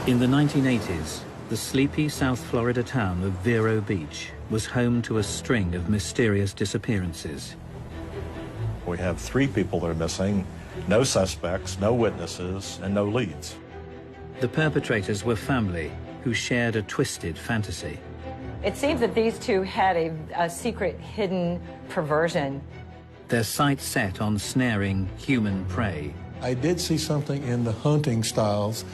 In the 1980s, the sleepy South Florida town of Vero Beach was home to a string of mysterious disappearances. We have 3 people that are missing, no suspects, no witnesses, and no leads. The perpetrators were family who shared a twisted fantasy. It seems that these two had a secret hidden perversion. Their sights set on snaring human prey. I did see something in the hunting styles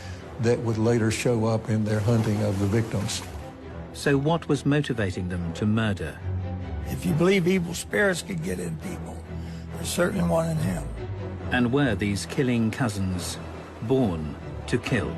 that would later show up in their hunting of the victims. So what was motivating them to murder? If you believe evil spirits could get in people, there's certainly one in him. And were these killing cousins born to kill?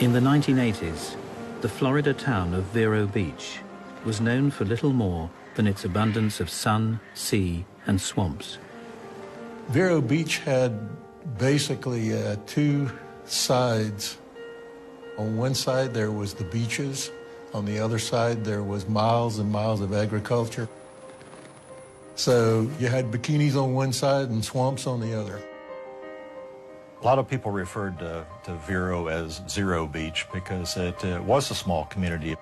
In the 1980s, the Florida town of Vero Beach was known for little more than its abundance of sun, sea, and swamps. Vero Beach had basically 2 sides. On one side there was the beaches. On the other side there was miles and miles of agriculture. So you had bikinis on one side and swamps on the other. A lot of people referred to Vero as Zero Beach because it was a small community.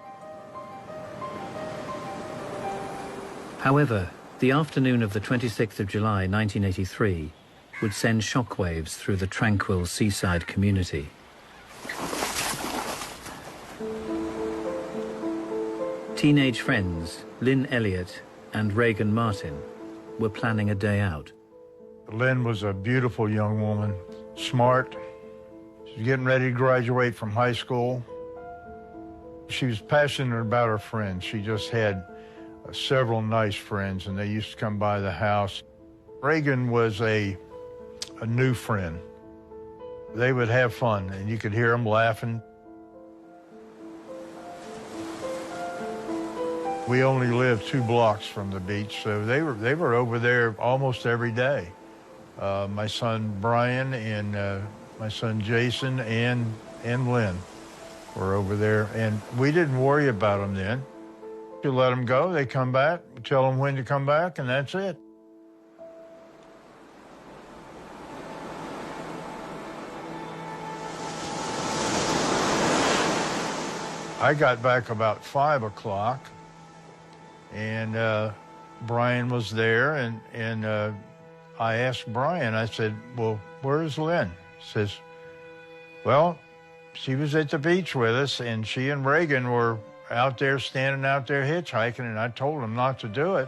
However, the afternoon of the 26th of July 1983 would send shockwaves through the tranquil seaside community. Teenage friends Lynn Elliott and Reagan Martin were planning a day out. Lynn was a beautiful young woman, smart. She was getting ready to graduate from high school. She was passionate about her friends. She just had several nice friends, and they used to come by the house. Reagan was a new friend. They would have fun, and you could hear them laughing. We only lived 2 blocks from the beach, so they were over there almost every day. My son Brian and my son Jason and Lynn were over there, and we didn't worry about them then. You let them go, they come back, tell them when to come back, and that's it. I got back about 5 o'clock, and Brian was there, and I asked Brian, I said, well, where's Lynn? He says, well, she was at the beach with us, and she and Reagan were out there, standing out there hitchhiking, and I told them not to do it.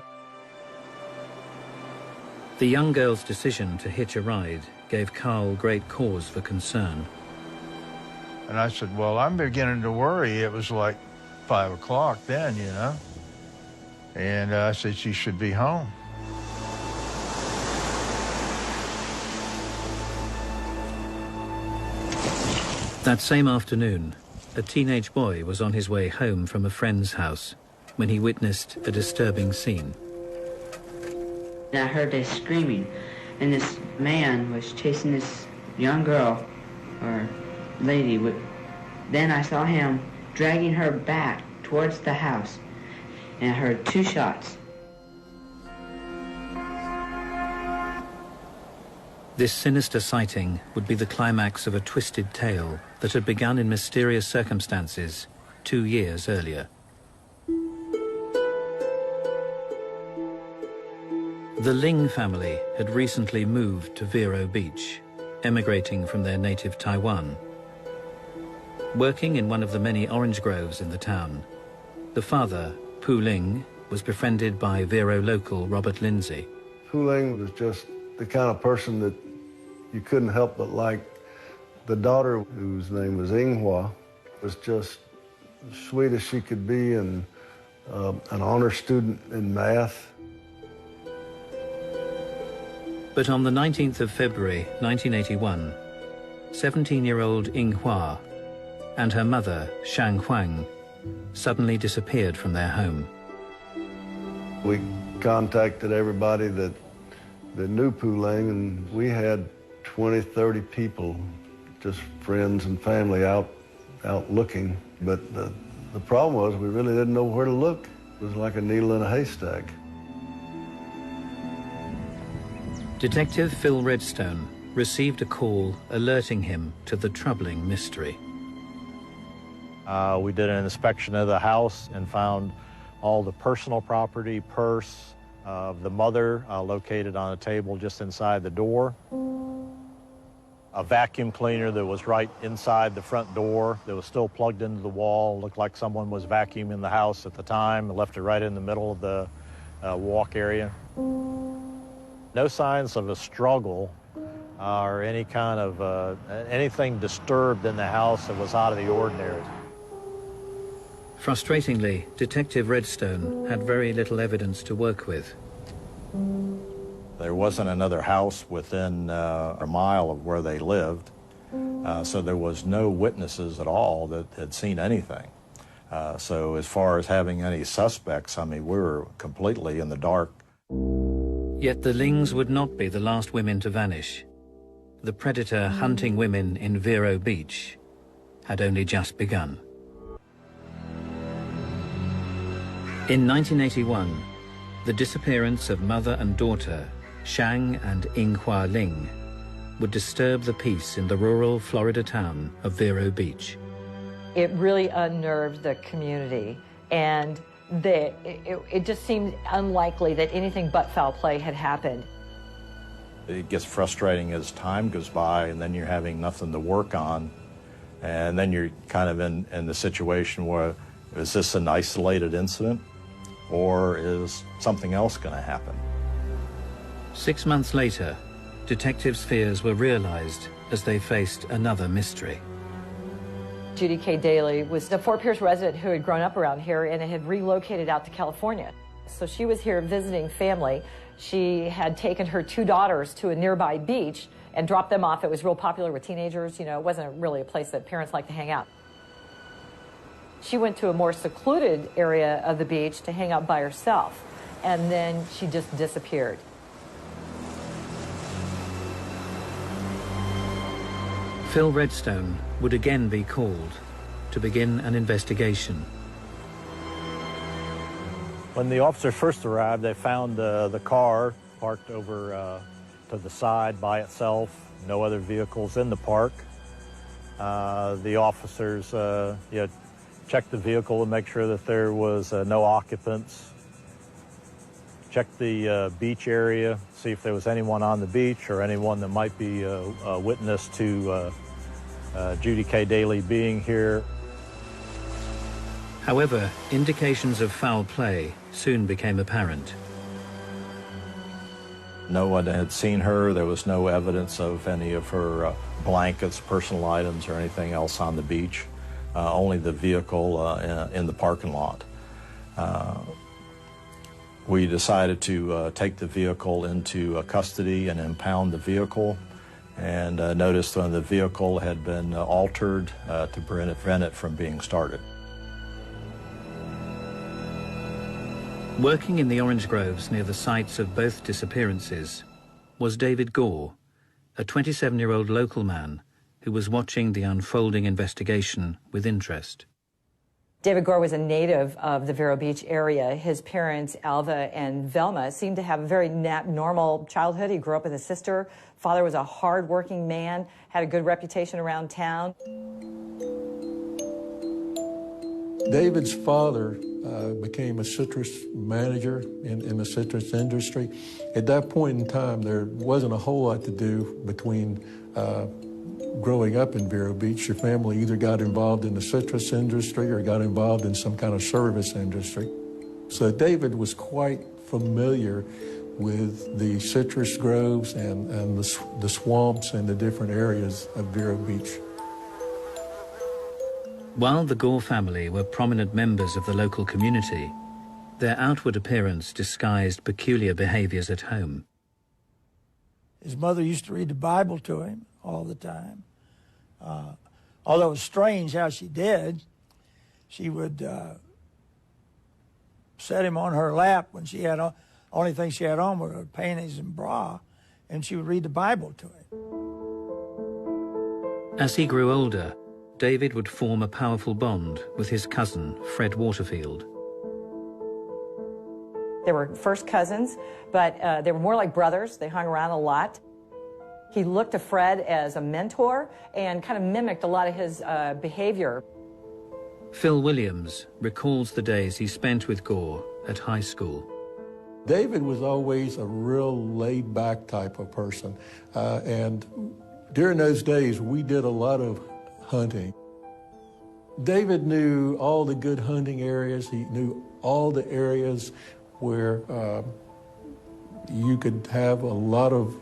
The young girl's decision to hitch a ride gave Carl great cause for concern. And I said, well, I'm beginning to worry. It was like 5 o'clock then, you know. And I said, she should be home. That same afternoon, a teenage boy was on his way home from a friend's house when he witnessed a disturbing scene. I heard this screaming, and this man was chasing this young girl, or lady. Then I saw him dragging her back towards the house, and I heard 2 shots. This sinister sighting would be the climax of a twisted tale that had begun in mysterious circumstances 2 years earlier. The Ling family had recently moved to Vero Beach, emigrating from their native Taiwan. Working in one of the many orange groves in the town, the father, Pu Ling, was befriended by Vero local Robert Lindsay. Pu Ling was just the kind of person that You couldn't help but like the daughter, whose name was Inghua, was just as sweet as she could be, and an honor student in math. But on the 19th of February 1981, 17-year-old Inghua and her mother, Shang Huang, suddenly disappeared from their home. We contacted everybody that knew Pulang, and we had 20, 30 people, just friends and family, out looking. But the problem was we really didn't know where to look. It was like a needle in a haystack. Detective Phil Redstone received a call alerting him to the troubling mystery. We did an inspection of the house and found all the personal property, purse of the mother located on a table just inside the door. A vacuum cleaner that was right inside the front door that was still plugged into the wall. Looked like someone was vacuuming the house at the time and left it right in the middle of the walk area. No signs of a struggle or any kind of anything disturbed in the house that was out of the ordinary. Frustratingly, Detective Redstone had very little evidence to work with. There wasn't another house within a mile of where they lived, so there was no witnesses at all that had seen anything. So as far as having any suspects, I mean, we were completely in the dark. Yet the Lings would not be the last women to vanish. The predator hunting women in Vero Beach had only just begun. In 1981, the disappearance of mother and daughter, Shang and Inghua Ling, would disturb the peace in the rural Florida town of Vero Beach. It really unnerved the community, and it just seemed unlikely that anything but foul play had happened. It gets frustrating as time goes by, and then you're having nothing to work on, and then you're kind of in the situation where, is this an isolated incident, or is something else going to happen? 6 months later, detectives' fears were realized as they faced another mystery. Judy K. Daly was a Fort Pierce resident who had grown up around here and had relocated out to California. So she was here visiting family. She had taken her 2 daughters to a nearby beach and dropped them off. It was real popular with teenagers. You know, it wasn't really a place that parents like to hang out. She went to a more secluded area of the beach to hang out by herself, and then she just disappeared. Phil Redstone would again be called to begin an investigation. When the officers first arrived, they found the car parked over to the side by itself, no other vehicles in the park. The officers checked the vehicle to make sure that there was no occupants. Checked the beach area, see if there was anyone on the beach or anyone that might be a witness to Judy K. Daly being here. However, indications of foul play soon became apparent. No one had seen her. There was no evidence of any of her blankets, personal items, or anything else on the beach. Only the vehicle in the parking lot. We decided to take the vehicle into custody and impound the vehicle, and noticed when the vehicle had been altered to prevent it from being started. Working in the orange groves near the sites of both disappearances was David Gore, a 27-year-old local man who was watching the unfolding investigation with interest. David Gore was a native of the Vero Beach area. His parents, Alva and Velma, seemed to have a very normal childhood. He grew up with a sister. Father was a hard-working man, had a good reputation around town. David's father became a citrus manager in the citrus industry. At that point in time, there wasn't a whole lot to do between growing up in Vero Beach. Your family either got involved in the citrus industry or got involved in some kind of service industry. So David was quite familiar with the citrus groves and the swamps and the different areas of Vero Beach. While the Gore family were prominent members of the local community, their outward appearance disguised peculiar behaviors at home. His mother used to read the Bible to him all the time. Although it was strange how she did, she would set him on her lap when she had, only thing she had on were her panties and bra, and she would read the Bible to him. As he grew older, David would form a powerful bond with his cousin, Fred Waterfield. They were first cousins, but they were more like brothers. They hung around a lot. He looked to Fred as a mentor and kind of mimicked a lot of his behavior. Phil Williams recalls the days he spent with Gore at high school. David was always a real laid-back type of person. And during those days, we did a lot of hunting. David knew all the good hunting areas. He knew all the areas where you could have a lot of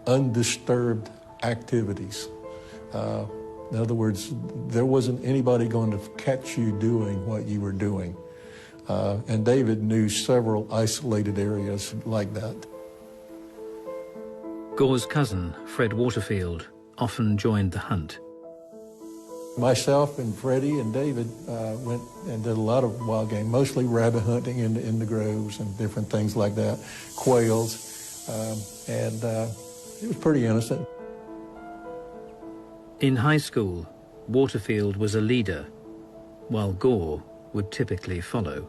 undisturbed activities. In other words, there wasn't anybody going to catch you doing what you were doing. And David knew several isolated areas like that. Gore's cousin, Fred Waterfield, often joined the hunt. Myself and Freddie and David went and did a lot of wild game, mostly rabbit hunting in the groves and different things like that, quails, and it was pretty innocent. In high school, Waterfield was a leader, while Gore would typically follow.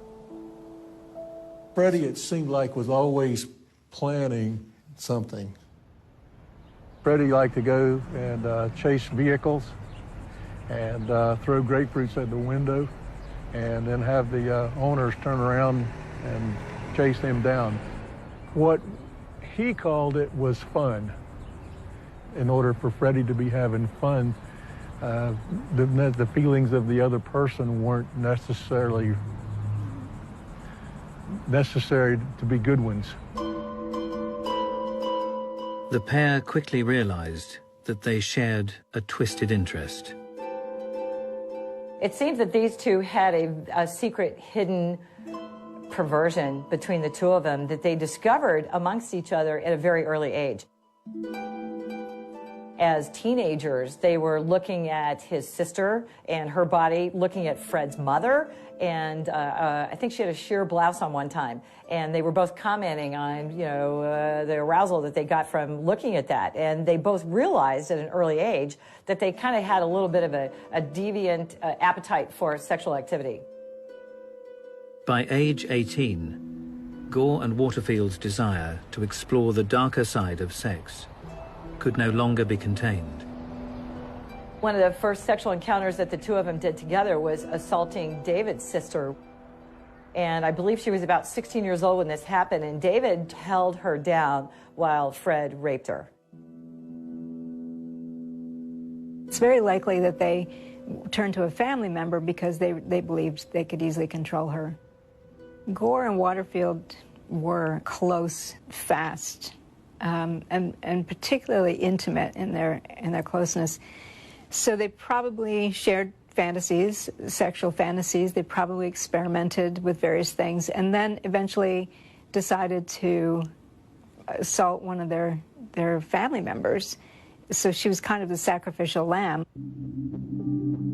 Freddie, it seemed like, was always planning something. Freddie liked to go and chase vehicles and throw grapefruits at the window and then have the owners turn around and chase them down. What he called it was fun. In order for Freddie to be having fun, the feelings of the other person weren't necessary to be good ones. The pair quickly realized that they shared a twisted interest. It seems that these two had a secret hidden perversion between the two of them that they discovered amongst each other at a very early age. As teenagers, they were looking at his sister and her body, looking at Fred's mother, and I think she had a sheer blouse on one time. And they were both commenting on, the arousal that they got from looking at that. And they both realized at an early age that they kind of had a little bit of a deviant appetite for sexual activity. By age 18, Gore and Waterfield's desire to explore the darker side of sex could no longer be contained. One of the first sexual encounters that the two of them did together was assaulting David's sister. And I believe she was about 16 years old when this happened, and David held her down while Fred raped her. It's very likely that they turned to a family member because they believed they could easily control her. Gore and Waterfield were close, fast, and particularly intimate in their closeness. So they probably shared fantasies, sexual fantasies. They probably experimented with various things, and then eventually decided to assault one of their family members. So she was kind of the sacrificial lamb.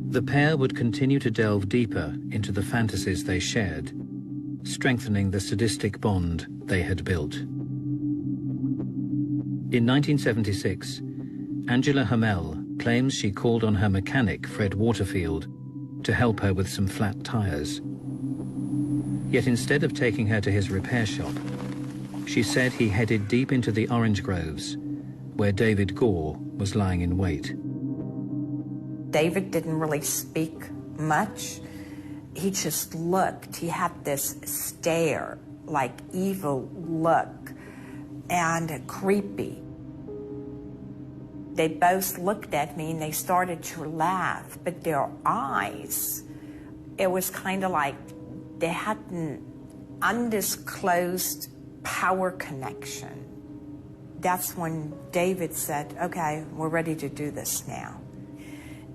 The pair would continue to delve deeper into the fantasies they shared, strengthening the sadistic bond they had built. In 1976, Angela Hamel claims she called on her mechanic, Fred Waterfield, to help her with some flat tires. Yet instead of taking her to his repair shop, she said he headed deep into the orange groves, where David Gore was lying in wait. David didn't really speak much. He just looked. He had this stare, like evil look, and creepy. They both looked at me and they started to laugh, but their eyes, it was kind of like they had an undisclosed power connection. That's when David said, okay, we're ready to do this now.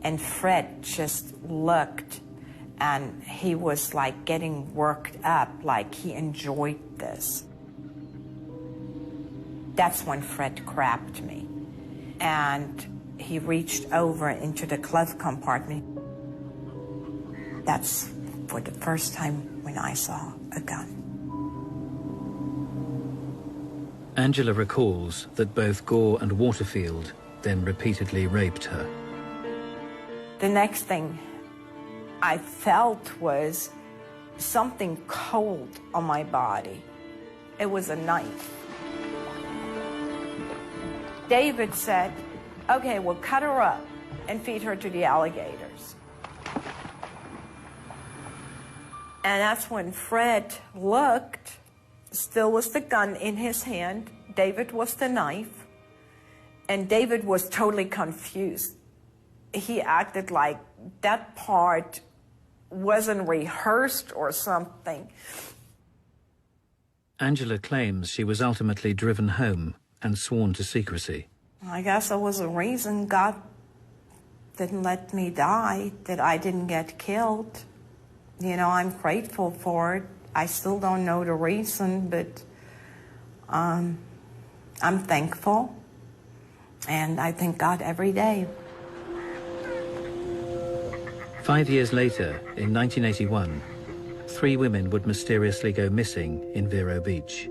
And Fred just looked, and he was like getting worked up, like he enjoyed this. That's when Fred grabbed me, and he reached over into the glove compartment. That's for the first time when I saw a gun. Angela recalls that both Gore and Waterfield then repeatedly raped her. The next thing I felt was something cold on my body. It was a knife. David said, okay, we'll cut her up and feed her to the alligators. And that's when Fred looked, still was the gun in his hand, David was the knife, and David was totally confused. He acted like that part wasn't rehearsed or something. Angela claims she was ultimately driven home and sworn to secrecy. I guess there was a reason God didn't let me die, that I didn't get killed. You know, I'm grateful for it. I still don't know the reason, but I'm thankful, and I thank God every day. 5 years later, in 1981, 3 women would mysteriously go missing in Vero Beach.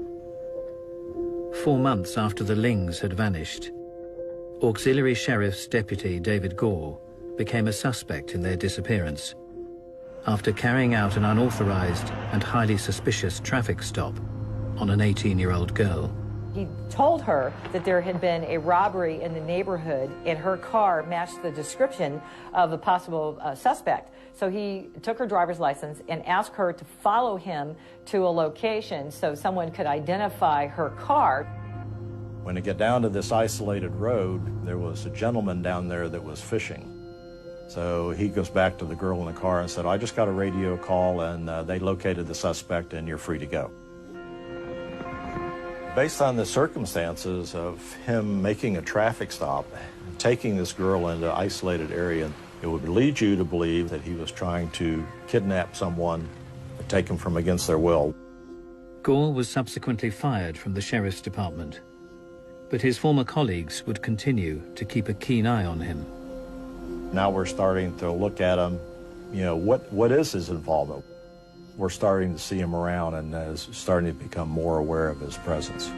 4 months after the Lings had vanished, Auxiliary Sheriff's Deputy David Gore became a suspect in their disappearance after carrying out an unauthorized and highly suspicious traffic stop on an 18-year-old girl. He told her that there had been a robbery in the neighborhood and her car matched the description of a possible suspect. So he took her driver's license and asked her to follow him to a location so someone could identify her car. When you get down to this isolated road, there was a gentleman down there that was fishing. So he goes back to the girl in the car and said, I just got a radio call and they located the suspect and you're free to go. Based on the circumstances of him making a traffic stop, taking this girl into an isolated area, it would lead you to believe that he was trying to kidnap someone, take them from against their will. Gore was subsequently fired from the sheriff's department, but his former colleagues would continue to keep a keen eye on him. Now we're starting to look at him, you know, what is his involvement? We're starting to see him around and is starting to become more aware of his presence.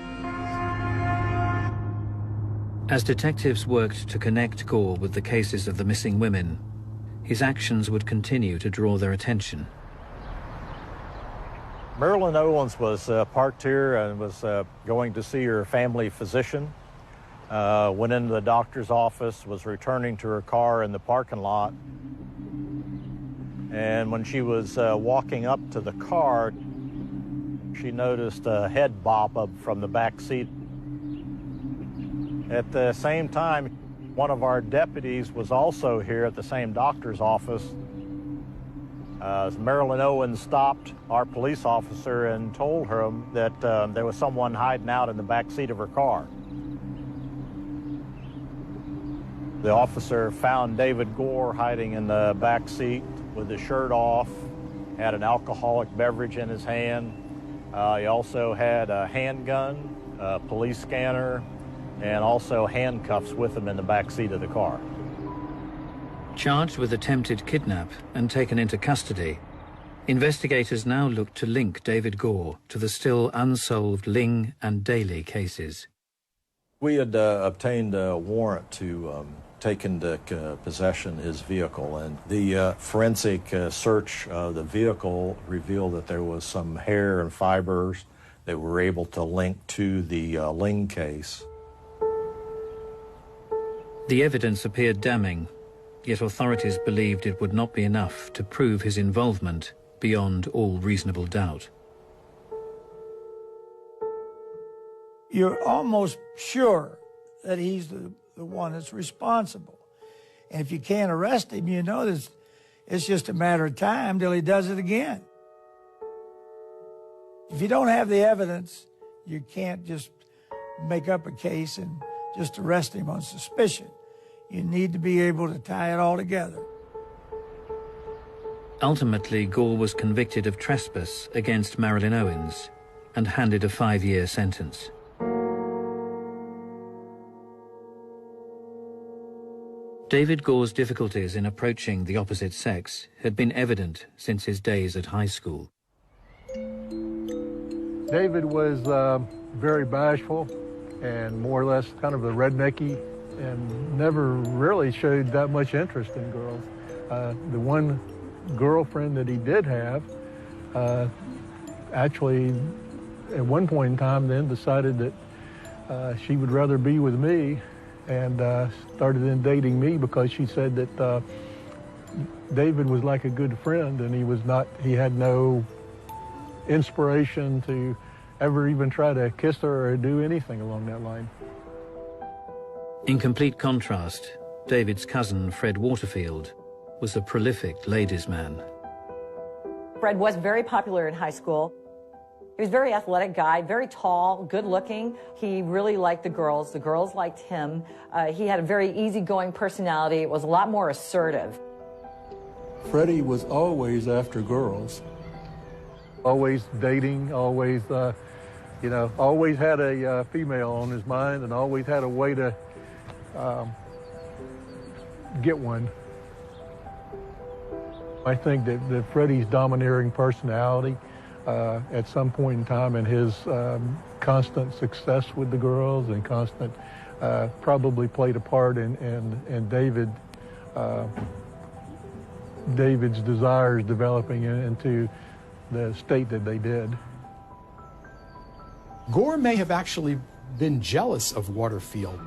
As detectives worked to connect Gore with the cases of the missing women, his actions would continue to draw their attention. Marilyn Owens was parked here and was going to see her family physician. Went into the doctor's office, was returning to her car in the parking lot. And when she was walking up to the car, she noticed a head bop up from the back seat. At the same time, one of our deputies was also here at the same doctor's office. Marilyn Owens stopped our police officer and told her that there was someone hiding out in the back seat of her car. The officer found David Gore hiding in the back seat with his shirt off, had an alcoholic beverage in his hand. He also had a handgun, a police scanner, and also handcuffs with him in the back seat of the car. Charged with attempted kidnap and taken into custody, investigators now looked to link David Gore to the still unsolved Ling and Daly cases. We had obtained a warrant to take into possession his vehicle, and the forensic search of the vehicle revealed that there was some hair and fibers that were able to link to the Ling case. The evidence appeared damning, yet authorities believed it would not be enough to prove his involvement beyond all reasonable doubt. You're almost sure that he's the one that's responsible. And if you can't arrest him, you know this, it's just a matter of time till he does it again. If you don't have the evidence, You can't just make up a case and just arrest him on suspicion. You need to be able to tie it all together. Ultimately, Gore was convicted of trespass against Marilyn Owens and handed a 5-year sentence. David Gore's difficulties in approaching the opposite sex had been evident since his days at high school. David was very bashful and more or less kind of a rednecky and never really showed that much interest in girls. The one girlfriend that he did have actually at one point in time then decided that she would rather be with me, and started then dating me because she said that David was like a good friend and he had no inspiration to ever even try to kiss her or do anything along that line. In complete contrast, David's cousin, Fred Waterfield, was a prolific ladies' man. Fred was very popular in high school. He was a very athletic guy, very tall, good looking. He really liked the girls liked him. He had a very easygoing personality, was a lot more assertive. Freddie was always after girls. Always dating, always, always had a female on his mind and always had a way to get one. I think that Freddie's domineering personality at some point in time and his constant success with the girls and constant probably played a part in David's desires developing into the state that they did. Gore may have actually been jealous of Waterfield.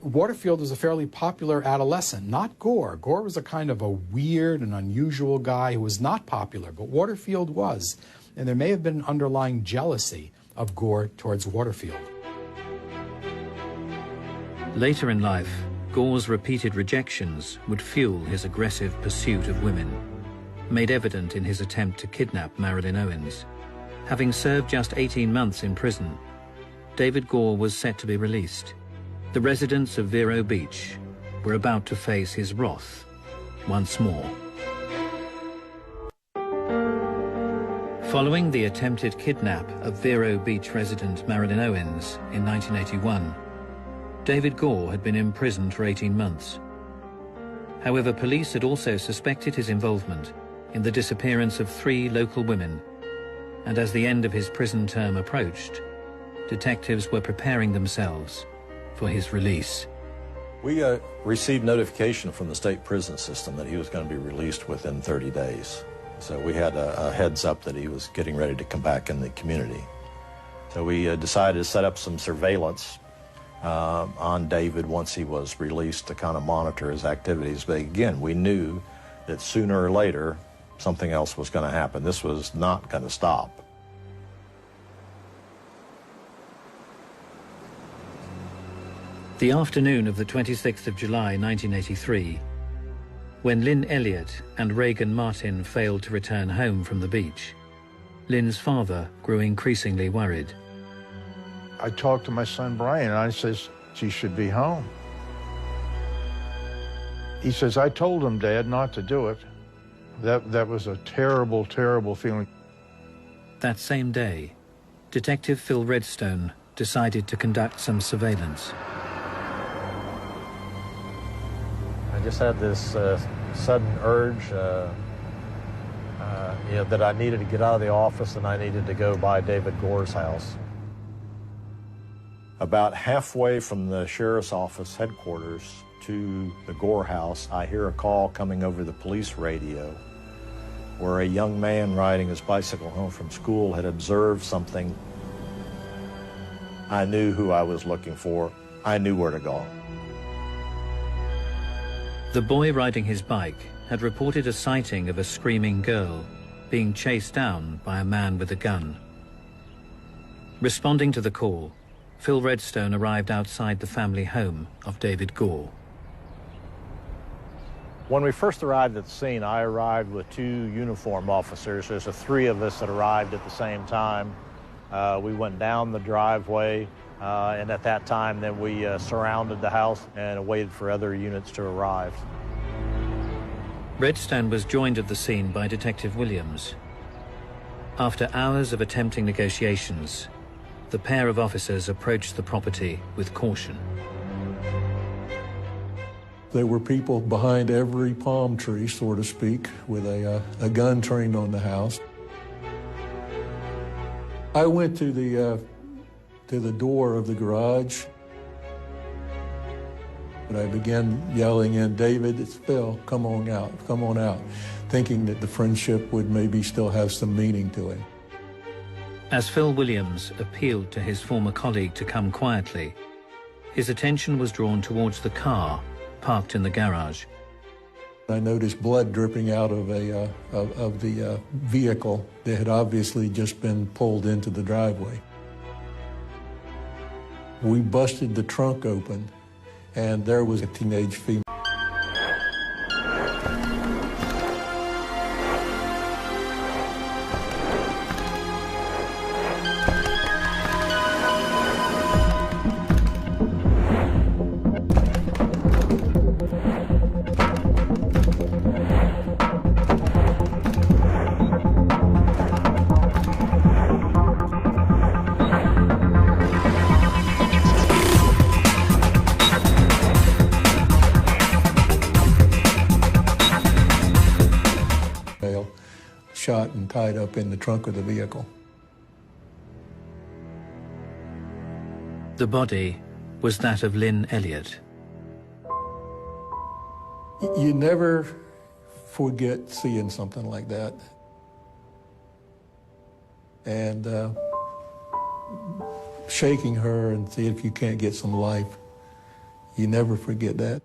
Waterfield was a fairly popular adolescent, not Gore. Gore was a kind of a weird and unusual guy who was not popular, but Waterfield was. And there may have been underlying jealousy of Gore towards Waterfield. Later in life, Gore's repeated rejections would fuel his aggressive pursuit of women, made evident in his attempt to kidnap Marilyn Owens. Having served just 18 months in prison, David Gore was set to be released. The residents of Vero Beach were about to face his wrath once more. Following the attempted kidnap of Vero Beach resident Marilyn Owens in 1981, David Gore had been imprisoned for 18 months. However, police had also suspected his involvement in the disappearance of 3 local women, and as the end of his prison term approached, detectives were preparing themselves for his release. We received notification from the state prison system that he was going to be released within 30 days. So we had a heads up that he was getting ready to come back in the community. So we decided to set up some surveillance on David once he was released to kind of monitor his activities. But again, we knew that sooner or later something else was going to happen. This was not going to stop. The afternoon of the 26th of July 1983, when Lynn Elliott and Reagan Martin failed to return home from the beach, Lynn's father grew increasingly worried. I talked to my son Brian and I says, she should be home. He says, I told him, Dad, not to do it. That was a terrible, terrible feeling. That same day, Detective Phil Redstone decided to conduct some surveillance. I just had this sudden urge that I needed to get out of the office and I needed to go by David Gore's house. About halfway from the sheriff's office headquarters to the Gore house, I hear a call coming over the police radio where a young man riding his bicycle home from school had observed something. I knew who I was looking for. I knew where to go. The boy riding his bike had reported a sighting of a screaming girl being chased down by a man with a gun. Responding to the call, Phil Redstone arrived outside the family home of David Gore. When we first arrived at the scene, I arrived with 2 uniformed officers. There's 3 of us that arrived at the same time. We went down the driveway, and at that time, then we surrounded the house and waited for other units to arrive. Redstone was joined at the scene by Detective Williams. After hours of attempting negotiations, the pair of officers approached the property with caution. There were people behind every palm tree, so to speak, with a gun trained on the house. I went to the door of the garage, and I began yelling in, "David, it's Phil, come on out," thinking that the friendship would maybe still have some meaning to it. As Phil Williams appealed to his former colleague to come quietly, his attention was drawn towards the car parked in the garage. I noticed blood dripping out of the vehicle that had obviously just been pulled into the driveway. We busted the trunk open, and there was a teenage female. Shot and tied up in the trunk of the vehicle. The body was that of Lynn Elliott. You never forget seeing something like that. And shaking her and see if you can't get some life. You never forget that.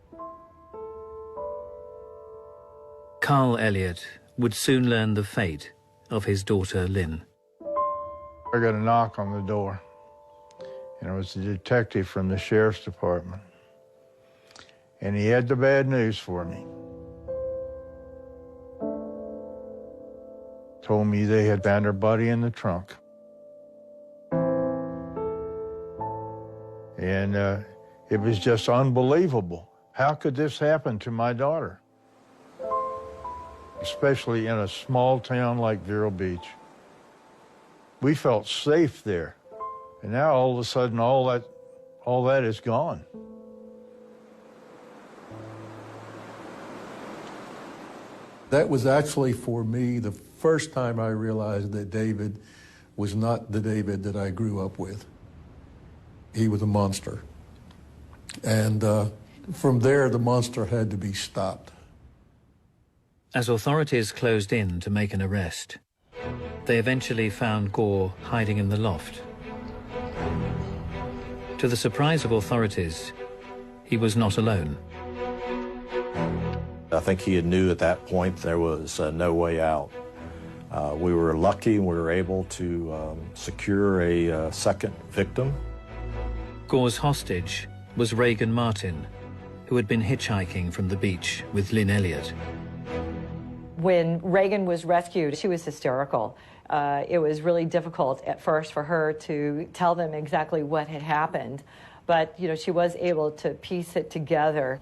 Carl Elliott would soon learn the fate of his daughter, Lynn. I got a knock on the door, and it was a detective from the sheriff's department. And he had the bad news for me. Told me they had found her body in the trunk. And it was just unbelievable. How could this happen to my daughter? Especially in a small town like Vero Beach. We felt safe there. And now all of a sudden all that is gone. That was actually, for me, the first time I realized that David was not the David that I grew up with. He was a monster. And from there, the monster had to be stopped. As authorities closed in to make an arrest, they eventually found Gore hiding in the loft. To the surprise of authorities, he was not alone. I think he knew at that point there was no way out. We were lucky we were able to secure a second victim. Gore's hostage was Reagan Martin, who had been hitchhiking from the beach with Lynn Elliott. When Reagan was rescued, she was hysterical. It was really difficult at first for her to tell them exactly what had happened, but she was able to piece it together.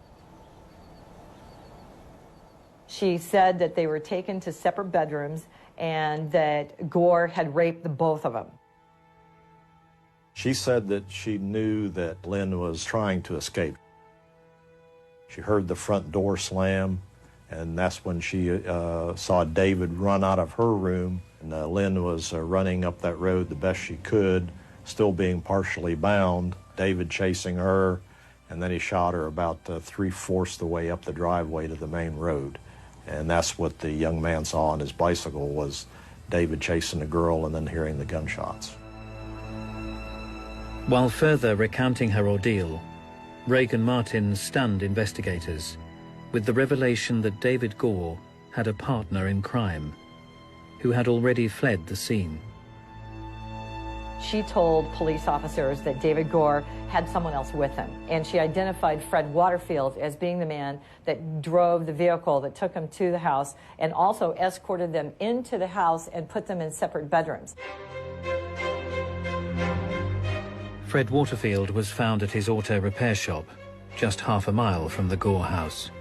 She said that they were taken to separate bedrooms and that Gore had raped the both of them. She said that she knew that Lynn was trying to escape. She heard the front door slam, and that's when she saw David run out of her room. And Lynn was running up that road the best she could, still being partially bound. David chasing her, and then he shot her about 3/4 the way up the driveway to the main road. And that's what the young man saw on his bicycle, was David chasing the girl and then hearing the gunshots. While further recounting her ordeal, Reagan Martin stunned investigators with the revelation that David Gore had a partner in crime who had already fled the scene. She told police officers that David Gore had someone else with him, and she identified Fred Waterfield as being the man that drove the vehicle that took him to the house and also escorted them into the house and put them in separate bedrooms. Fred Waterfield was found at his auto repair shop, just half a mile from the Gore house.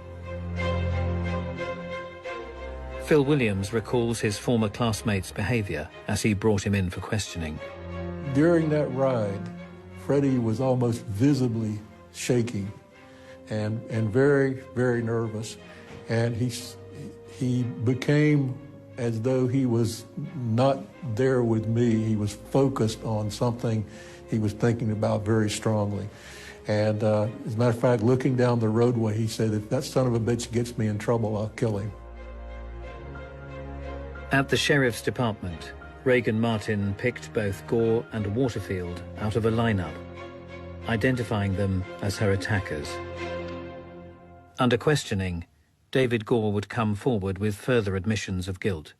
Phil Williams recalls his former classmate's behavior as he brought him in for questioning. During that ride, Freddie was almost visibly shaking and very, very nervous. And he became as though he was not there with me. He was focused on something he was thinking about very strongly. And as a matter of fact, looking down the roadway, he said, if that son of a bitch gets me in trouble, I'll kill him. At the Sheriff's Department, Reagan Martin picked both Gore and Waterfield out of a lineup, identifying them as her attackers. Under questioning, David Gore would come forward with further admissions of guilt,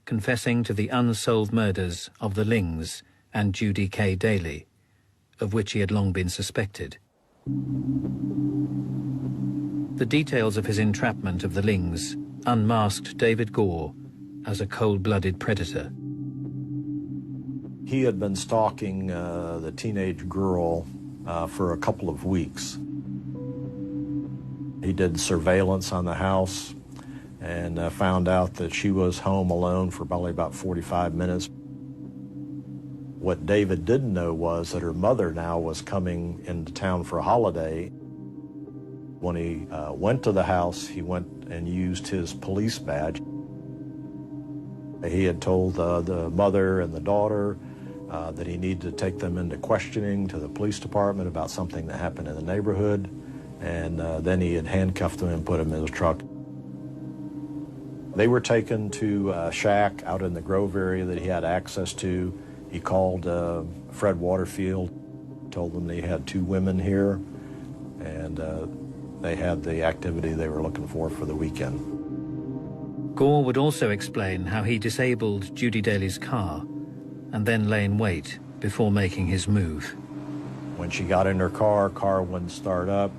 confessing to the unsolved murders of the Lings and Judy K. Daly, of which he had long been suspected. The details of his entrapment of the Lings unmasked David Gore as a cold-blooded predator. He had been stalking the teenage girl for a couple of weeks. He did surveillance on the house and found out that she was home alone for probably about 45 minutes. What David didn't know was that her mother now was coming into town for a holiday. When he went to the house, he went and used his police badge. He had told the mother and the daughter that he needed to take them into questioning to the police department about something that happened in the neighborhood, and then he had handcuffed them and put them in his truck. They were taken to a shack out in the Grove area that he had access to. He called Fred Waterfield, told them they had 2 women here, and they had the activity they were looking for the weekend. Gore would also explain how he disabled Judy Daly's car and then lay in wait before making his move. When she got in her car wouldn't start up.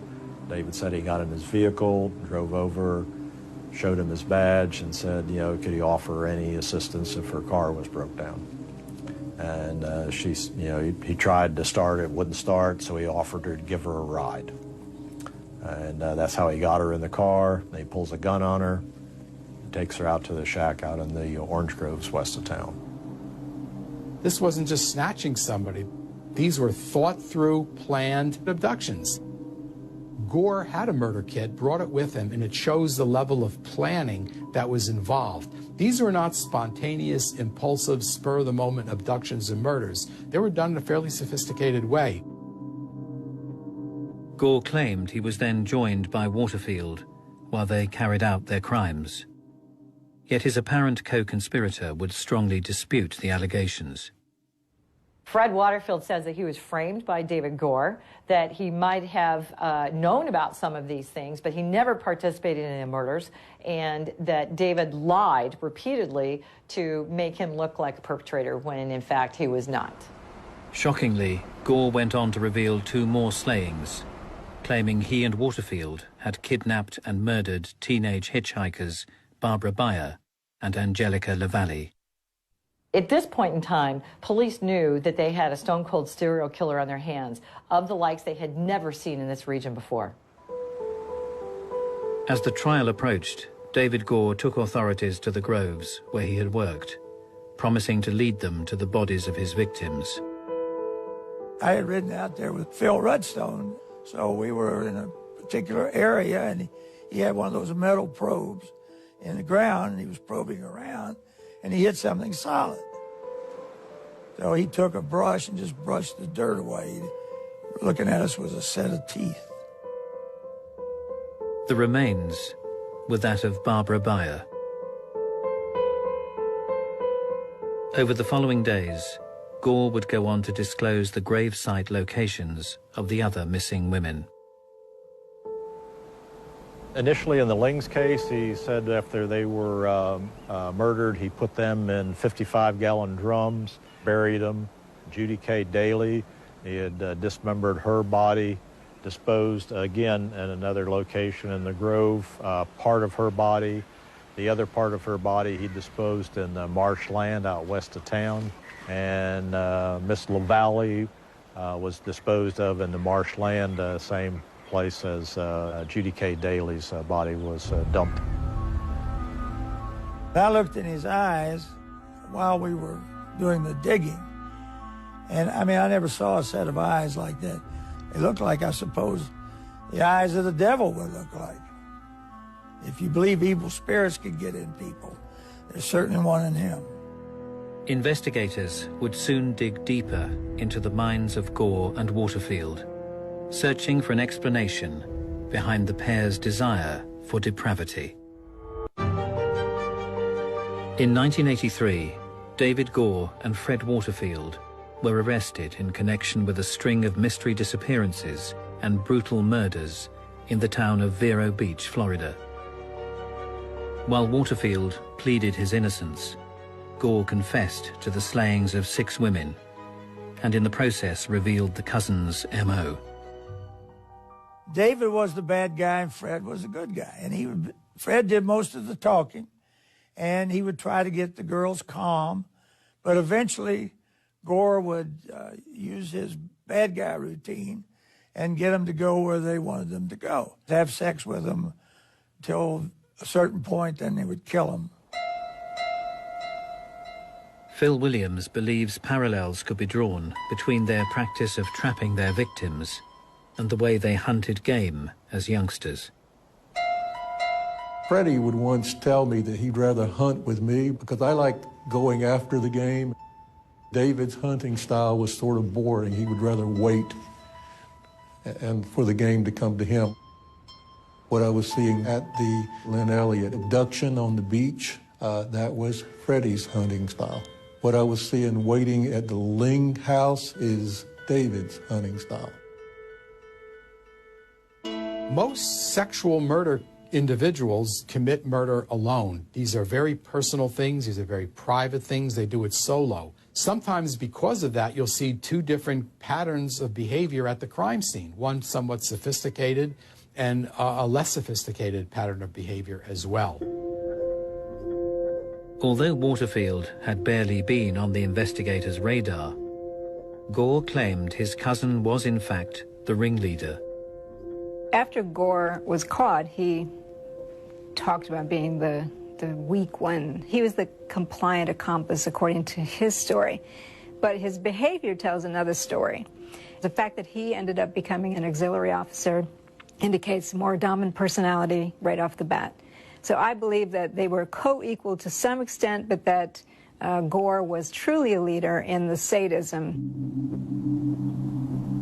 David said he got in his vehicle, drove over, showed him his badge, and said, could he offer any assistance if her car was broke down? And he tried to start it, wouldn't start, so he offered her to give her a ride. And that's how he got her in the car. Then he pulls a gun on her, takes her out to the shack out in the Orange Groves west of town. This wasn't just snatching somebody. These were thought-through, planned abductions. Gore had a murder kit, brought it with him, and it shows the level of planning that was involved. These were not spontaneous, impulsive, spur-of-the-moment abductions and murders. They were done in a fairly sophisticated way. Gore claimed he was then joined by Waterfield while they carried out their crimes. Yet his apparent co-conspirator would strongly dispute the allegations. Fred Waterfield says that he was framed by David Gore, that he might have known about some of these things, but he never participated in the murders, and that David lied repeatedly to make him look like a perpetrator when, in fact, he was not. Shockingly, Gore went on to reveal 2 more slayings, claiming he and Waterfield had kidnapped and murdered teenage hitchhikers Barbara Byer and Angelica LaValle. At this point in time, police knew that they had a stone-cold serial killer on their hands, of the likes they had never seen in this region before. As the trial approached, David Gore took authorities to the Groves where he had worked, promising to lead them to the bodies of his victims. I had ridden out there with Phil Rudstone, so we were in a particular area, and he had one of those metal probes in the ground, and he was probing around, and he hit something solid. So he took a brush and just brushed the dirt away. Looking at us was a set of teeth. The remains were that of Barbara Byer. Over the following days, Gore would go on to disclose the gravesite locations of the other missing women. Initially in the Lings case, he said after they were murdered, he put them in 55-gallon drums, buried them. Judy K. Daly, he had dismembered her body, disposed again in another location in the Grove, part of her body. The other part of her body he disposed in the marshland out west of town. And Miss LaValle was disposed of in the marshland, same place as Judy K. Daly's body was dumped. I looked in his eyes while we were doing the digging, and I mean, I never saw a set of eyes like that. It looked like, I suppose, the eyes of the devil would look like. If you believe evil spirits could get in people, there's certainly one in him. Investigators would soon dig deeper into the minds of Gore and Waterfield, searching for an explanation behind the pair's desire for depravity. In 1983, David Gore and Fred Waterfield were arrested in connection with a string of mystery disappearances and brutal murders in the town of Vero Beach, Florida. While Waterfield pleaded his innocence, Gore confessed to the slayings of 6 women, and in the process revealed the cousins' M.O. David was the bad guy and Fred was the good guy. And Fred did most of the talking, and he would try to get the girls calm. But eventually, Gore would use his bad guy routine and get them to go where they wanted them to go. Have sex with them till a certain point, then they would kill them. Phil Williams believes parallels could be drawn between their practice of trapping their victims and the way they hunted game as youngsters. Freddie would once tell me that he'd rather hunt with me because I liked going after the game. David's hunting style was sort of boring. He would rather wait and for the game to come to him. What I was seeing at the Lynn Elliott abduction on the beach, that was Freddie's hunting style. What I was seeing waiting at the Ling house is David's hunting style. Most sexual murder individuals commit murder alone. These are very personal things. These are very private things. They do it solo. Sometimes because of that, you'll see 2 different patterns of behavior at the crime scene. One somewhat sophisticated and a less sophisticated pattern of behavior as well. Although Waterfield had barely been on the investigators' radar, Gore claimed his cousin was in fact the ringleader. After Gore was caught, he talked about being the weak one. He was the compliant accomplice, according to his story. But his behavior tells another story. The fact that he ended up becoming an auxiliary officer indicates more dominant personality right off the bat. So I believe that they were co-equal to some extent, but that Gore was truly a leader in the sadism.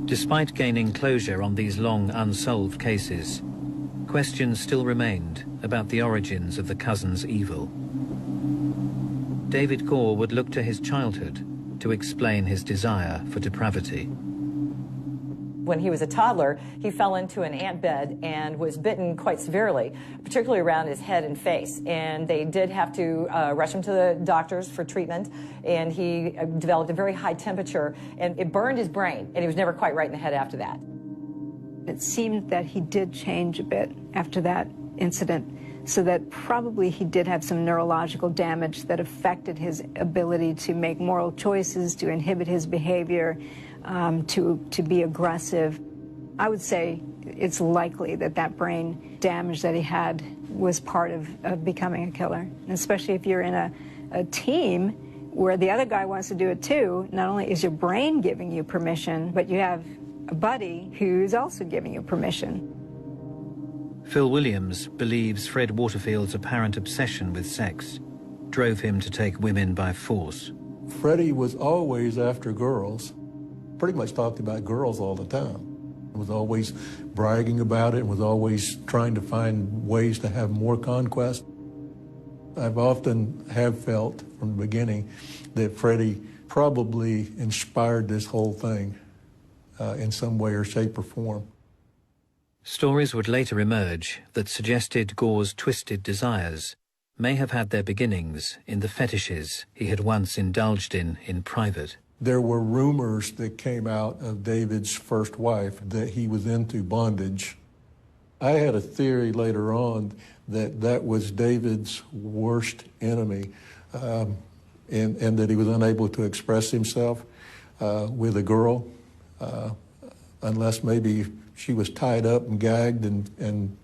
Despite gaining closure on these long unsolved cases, questions still remained about the origins of the cousins' evil. David Gore would look to his childhood to explain his desire for depravity. When he was a toddler, he fell into an ant bed and was bitten quite severely, particularly around his head and face. And they did have to rush him to the doctors for treatment, and he developed a very high temperature, and it burned his brain, and he was never quite right in the head after that. It seemed that he did change a bit after that incident, so that probably he did have some neurological damage that affected his ability to make moral choices, to inhibit his behavior, to be aggressive. I would say it's likely that that brain damage that he had was part of becoming a killer. And especially if you're in a team where the other guy wants to do it too, not only is your brain giving you permission, but you have a buddy who's also giving you permission. Phil Williams believes Fred Waterfield's apparent obsession with sex drove him to take women by force. Freddie was always after girls, pretty much talked about girls all the time. Was always bragging about it and was always trying to find ways to have more conquest. I've often have felt from the beginning that Freddie probably inspired this whole thing in some way or shape or form. Stories would later emerge that suggested Gore's twisted desires may have had their beginnings in the fetishes he had once indulged in private. There were rumors that came out of David's first wife that he was into bondage. I had a theory later on that that was David's worst enemy, and that he was unable to express himself with a girl unless maybe she was tied up and gagged and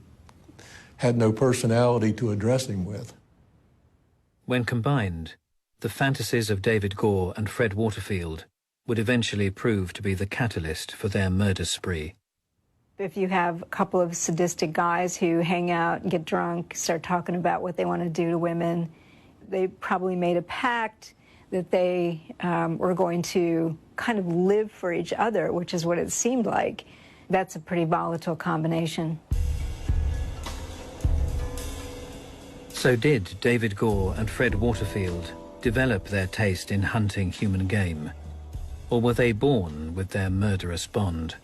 had no personality to address him with. When combined, the fantasies of David Gore and Fred Waterfield would eventually prove to be the catalyst for their murder spree. If you have a couple of sadistic guys who hang out and get drunk, start talking about what they want to do to women, they probably made a pact that they were going to kind of live for each other, which is what it seemed like. That's a pretty volatile combination. So did David Gore and Fred Waterfield develop their taste in hunting human game? Or were they born with their murderous bond?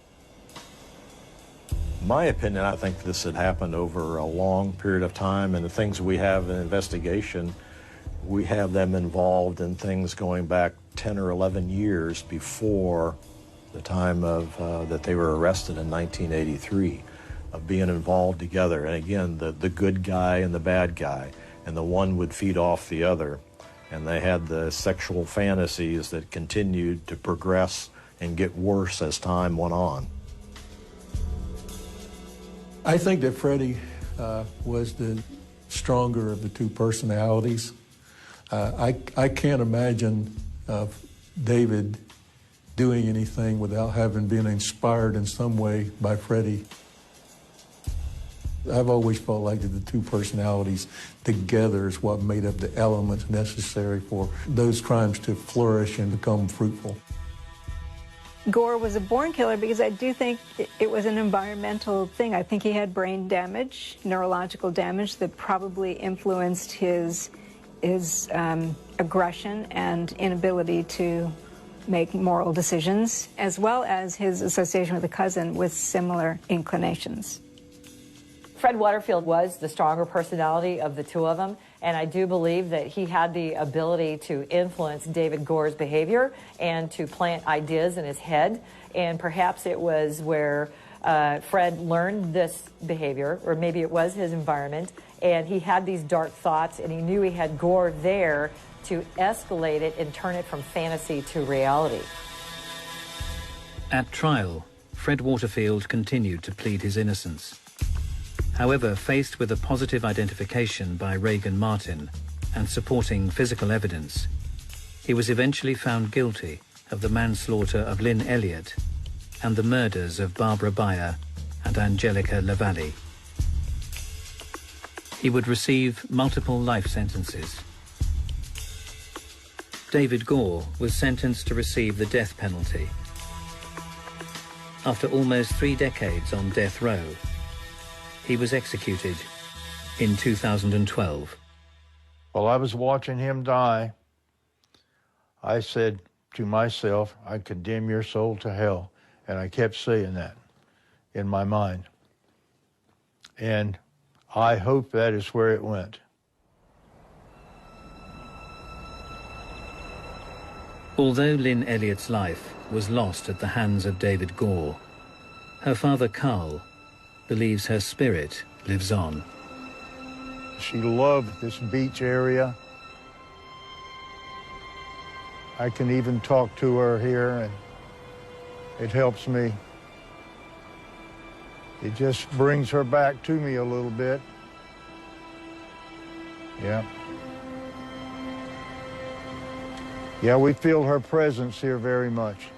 In my opinion, I think this had happened over a long period of time, and the things we have in investigation, we have them involved in things going back 10 or 11 years before the time of that they were arrested in 1983, of being involved together. And again, the good guy and the bad guy, and the one would feed off the other. And they had the sexual fantasies that continued to progress and get worse as time went on. I think that Freddie was the stronger of the two personalities. I can't imagine David doing anything without having been inspired in some way by Freddie. I've always felt like that the two personalities together is what made up the elements necessary for those crimes to flourish and become fruitful. Gore was a born killer because I do think it was an environmental thing. I think he had brain damage, neurological damage, that probably influenced his aggression and inability to make moral decisions, as well as his association with a cousin with similar inclinations. Fred Waterfield was the stronger personality of the two of them, and I do believe that he had the ability to influence David Gore's behavior and to plant ideas in his head. And perhaps it was where Fred learned this behavior, or maybe it was his environment, and he had these dark thoughts, and he knew he had Gore there to escalate it and turn it from fantasy to reality. At trial, Fred Waterfield continued to plead his innocence. However, faced with a positive identification by Reagan Martin and supporting physical evidence, he was eventually found guilty of the manslaughter of Lynn Elliott and the murders of Barbara Bayer and Angelica Lavallee. He would receive multiple life sentences. David Gore was sentenced to receive the death penalty. After almost 3 decades on death row, he was executed in 2012. While I was watching him die, I said to myself, I condemn your soul to hell. And I kept saying that in my mind. And I hope that is where it went. Although Lynn Elliott's life was lost at the hands of David Gore, her father Carl believes her spirit lives on. She loved this beach area. I can even talk to her here, and it helps me. It just brings her back to me a little bit. Yeah. Yeah, we feel her presence here very much.